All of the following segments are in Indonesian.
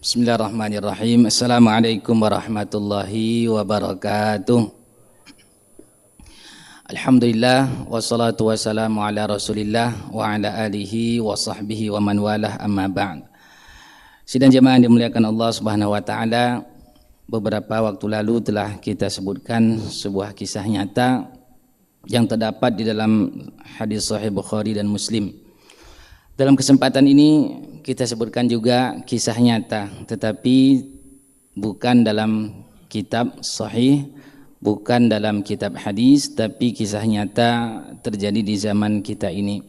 Bismillahirrahmanirrahim. Assalamualaikum warahmatullahi wabarakatuh. Alhamdulillah wassalatu wassalamu ala Rasulillah wa ala alihi wa sahbihi wa man walah, amma ba'd. Sidang jemaah yang dimuliakan Allah Subhanahu wa taala, beberapa waktu lalu telah kita sebutkan sebuah kisah nyata yang terdapat di dalam hadis sahih Bukhari dan Muslim. Dalam kesempatan ini kita sebutkan juga kisah nyata, tetapi bukan dalam kitab sahih, bukan dalam kitab hadis, tapi kisah nyata terjadi di zaman kita ini.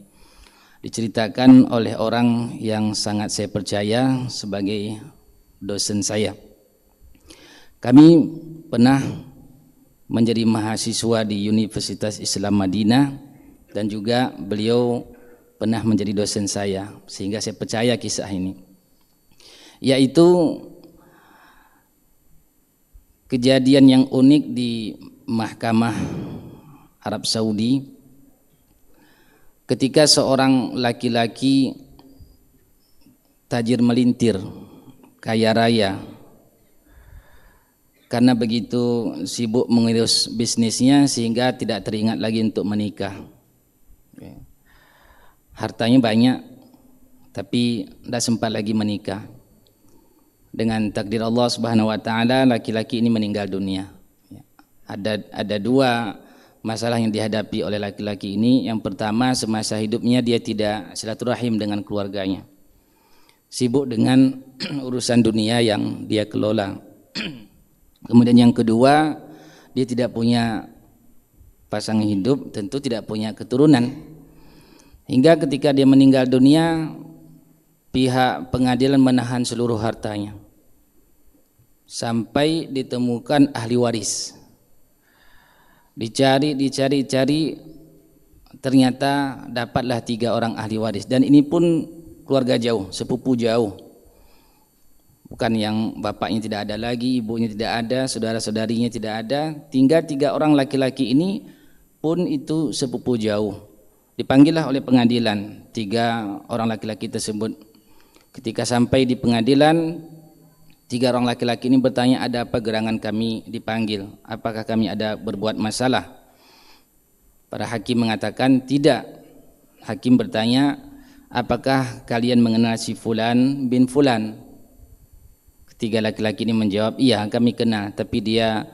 Diceritakan oleh orang yang sangat saya percaya sebagai dosen saya. Kami pernah menjadi mahasiswa di Universitas Islam Madinah dan juga beliau pernah menjadi dosen saya, sehingga saya percaya kisah ini, yaitu kejadian yang unik di Mahkamah Arab Saudi ketika seorang laki-laki tajir melintir, kaya raya, karena begitu sibuk mengurus bisnisnya sehingga tidak teringat lagi untuk menikah. Hartanya banyak, tapi tidak sempat lagi menikah. Dengan takdir Allah Subhanahu wa taala, laki-laki ini meninggal dunia. Ada dua masalah yang dihadapi oleh laki-laki ini. Yang pertama, semasa hidupnya dia tidak silaturahim dengan keluarganya, sibuk dengan urusan dunia yang dia kelola. Kemudian yang kedua, dia tidak punya pasangan hidup, tentu tidak punya keturunan. Hingga ketika dia meninggal dunia, pihak pengadilan menahan seluruh hartanya sampai ditemukan ahli waris. Dicari, ternyata dapatlah 3 orang ahli waris, dan ini pun keluarga jauh, sepupu jauh. Bukan yang bapaknya tidak ada lagi, ibunya tidak ada, saudara-saudarinya tidak ada, tinggal 3 orang laki-laki ini pun itu sepupu jauh. Dipanggillah oleh pengadilan 3 orang laki-laki tersebut. Ketika sampai di pengadilan, 3 orang laki-laki ini bertanya, ada apa gerangan kami dipanggil? Apakah kami ada berbuat masalah? Para hakim mengatakan tidak. Hakim bertanya, apakah kalian mengenal si Fulan bin Fulan? Ketiga laki-laki ini menjawab, iya kami kenal, tapi dia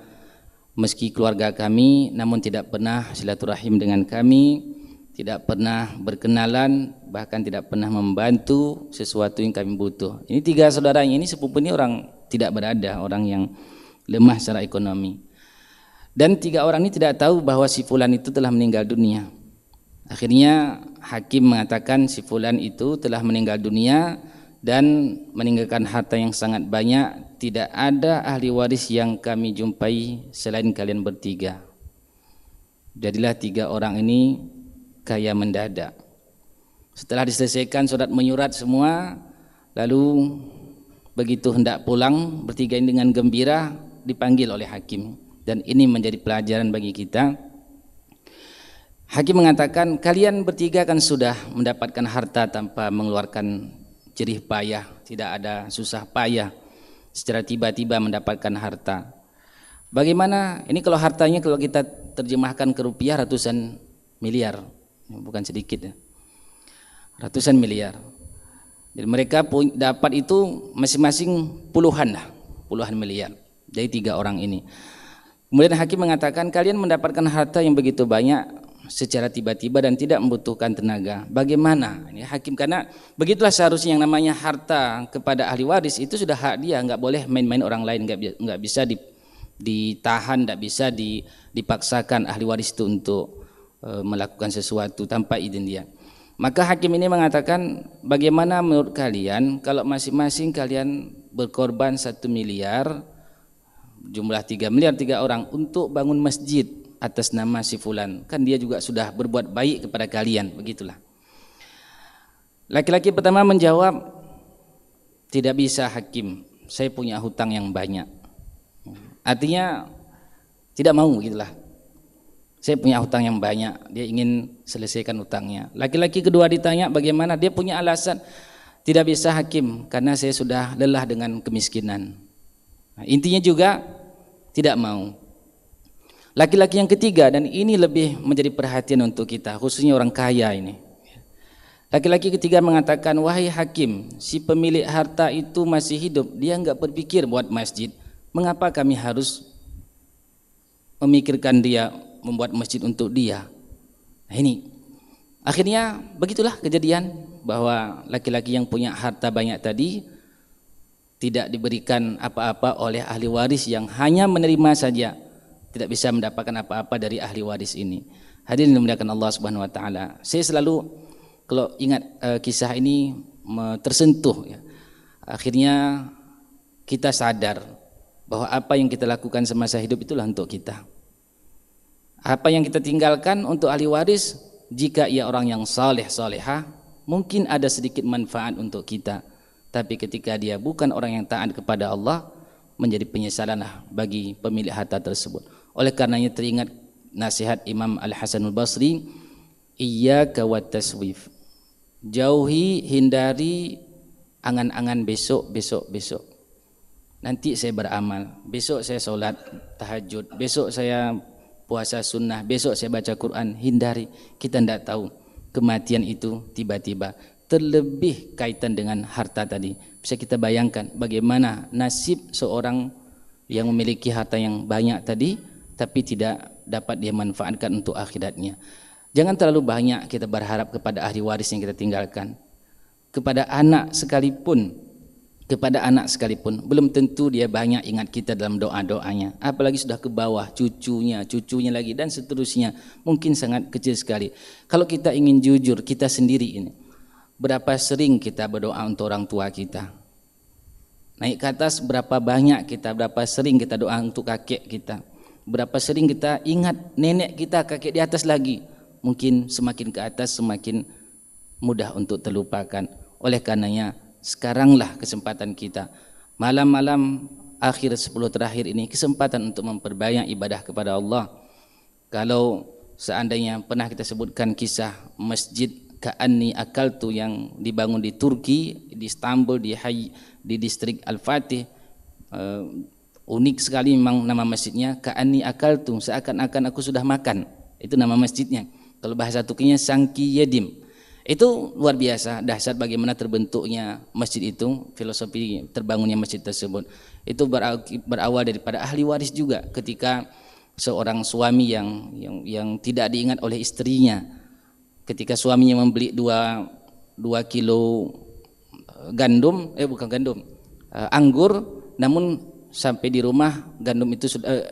meski keluarga kami namun tidak pernah silaturahim dengan kami, tidak pernah berkenalan, bahkan tidak pernah membantu sesuatu yang kami butuh. Ini 3 saudaranya ini, sepupu ini orang tidak berada, orang yang lemah secara ekonomi. Dan 3 orang ini tidak tahu bahwa si Fulan itu telah meninggal dunia. Akhirnya hakim mengatakan si Fulan itu telah meninggal dunia dan meninggalkan harta yang sangat banyak. Tidak ada ahli waris yang kami jumpai selain kalian bertiga. Jadilah 3 orang ini kaya mendadak. Setelah diselesaikan surat menyurat semua, lalu begitu hendak pulang, bertiga ini dengan gembira dipanggil oleh hakim, dan ini menjadi pelajaran bagi kita. Hakim mengatakan, kalian bertiga kan sudah mendapatkan harta tanpa mengeluarkan jerih payah, tidak ada susah payah, secara tiba-tiba mendapatkan harta. Bagaimana ini kalau hartanya, kalau kita terjemahkan ke rupiah, ratusan miliar, bukan sedikit ya, ratusan miliar. Jadi mereka dapat itu masing-masing puluhan miliar dari 3 orang ini. Kemudian hakim mengatakan, kalian mendapatkan harta yang begitu banyak secara tiba-tiba dan tidak membutuhkan tenaga. Bagaimana? Ini hakim, karena begitulah seharusnya yang namanya harta kepada ahli waris itu sudah hak dia, nggak boleh main-main orang lain, nggak bisa ditahan, nggak bisa dipaksakan ahli waris itu untuk melakukan sesuatu tanpa izin dia. Maka hakim ini mengatakan, bagaimana menurut kalian kalau masing-masing kalian berkorban 1 miliar, jumlah 3 miliar 3 orang, untuk bangun masjid atas nama si Fulan, kan dia juga sudah berbuat baik kepada kalian, begitulah. Laki-laki pertama menjawab, tidak bisa hakim, saya punya hutang yang banyak. Artinya tidak mau, begitulah. Saya punya hutang yang banyak, dia ingin selesaikan hutangnya. Laki-laki kedua ditanya bagaimana, dia punya alasan, Tidak bisa hakim karena saya sudah lelah dengan kemiskinan. Nah, intinya juga tidak mau. Laki-laki yang ketiga, dan ini lebih menjadi perhatian untuk kita, khususnya orang kaya ini. Laki-laki ketiga mengatakan, wahai hakim, si pemilik harta itu masih hidup, dia enggak berpikir buat masjid. Mengapa kami harus memikirkan dia, membuat masjid untuk dia? Nah ini, akhirnya begitulah kejadian bahwa laki-laki yang punya harta banyak tadi tidak diberikan apa-apa oleh ahli waris yang hanya menerima saja, tidak bisa mendapatkan apa-apa dari ahli waris ini. Hadirin dimuliakan Allah Subhanahu wa taala. Saya selalu kalau ingat kisah ini tersentuh ya. Akhirnya kita sadar bahwa apa yang kita lakukan semasa hidup itulah untuk kita. Apa yang kita tinggalkan untuk ahli waris, jika ia orang yang saleh salehah, mungkin ada sedikit manfaat untuk kita. Tapi ketika dia bukan orang yang taat kepada Allah, menjadi penyesalanlah bagi pemilik harta tersebut. Oleh karenanya teringat nasihat Imam Al-Hasanul Basri, iyyaka wat taswif. Jauhi, hindari angan-angan besok. Nanti saya beramal, besok saya sholat tahajud, besok saya puasa sunnah, besok saya baca Quran. Hindari, kita tidak tahu kematian itu tiba-tiba. Terlebih kaitan dengan harta tadi, bisa kita bayangkan bagaimana nasib seorang yang memiliki harta yang banyak tadi tapi tidak dapat dia manfaatkan untuk akhiratnya. Jangan terlalu banyak kita berharap kepada ahli waris yang kita tinggalkan. Kepada anak sekalipun belum tentu dia banyak ingat kita dalam doa-doanya, apalagi sudah ke bawah cucunya lagi dan seterusnya, mungkin sangat kecil sekali. Kalau kita ingin jujur kita sendiri ini, berapa sering kita berdoa untuk orang tua kita? Naik ke atas, berapa sering kita doa untuk kakek kita? Berapa sering kita ingat nenek kita, kakek di atas lagi? Mungkin semakin ke atas semakin mudah untuk terlupakan. Oleh karenanya sekaranglah kesempatan kita, malam-malam akhir 10 terakhir ini, kesempatan untuk memperbanyak ibadah kepada Allah. Kalau seandainya pernah kita sebutkan kisah masjid Ka'anni Akaltu yang dibangun di Turki, di Istanbul, di distrik Al-Fatih, unik sekali memang nama masjidnya, Ka'anni Akaltu, seakan-akan aku sudah makan, itu nama masjidnya. Kalau bahasa Turkinya Sangki Yedim. Itu luar biasa, dahsyat bagaimana terbentuknya masjid itu, filosofi terbangunnya masjid tersebut. Itu berawal daripada ahli waris juga, ketika seorang suami yang tidak diingat oleh istrinya, ketika suaminya membeli 2 kilo anggur, namun sampai di rumah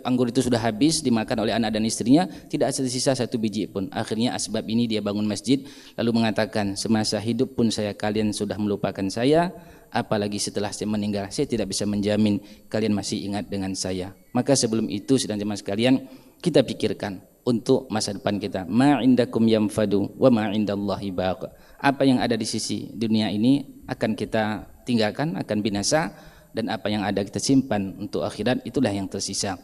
anggur itu sudah habis dimakan oleh anak dan istrinya, tidak tersisa 1 biji pun. Akhirnya asbab ini dia bangun masjid, lalu mengatakan, semasa hidup pun kalian sudah melupakan saya, apalagi setelah saya meninggal, saya tidak bisa menjamin kalian masih ingat dengan saya. Maka sebelum itu sedang jemaah sekalian, kita pikirkan untuk masa depan kita. Ma indakum yanfadu wa ma indallahi baq. Apa yang ada di sisi dunia ini akan kita tinggalkan, akan binasa, dan apa yang ada kita simpan untuk akhirat, itulah yang tersisa.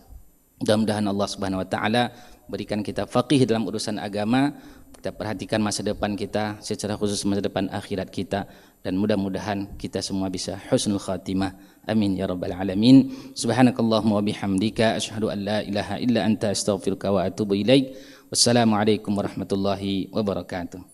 Mudah-mudahan Allah Subhanahu wa taala berikan kita faqih dalam urusan agama, kita perhatikan masa depan kita, secara khusus masa depan akhirat kita, dan mudah-mudahan kita semua bisa husnul khatimah. Amin ya rabbal alamin. Subhanakallahumma wa bihamdika asyhadu an la ilaha illa anta astaghfiruka wa atubu ilaik. Wassalamualaikum warahmatullahi wabarakatuh.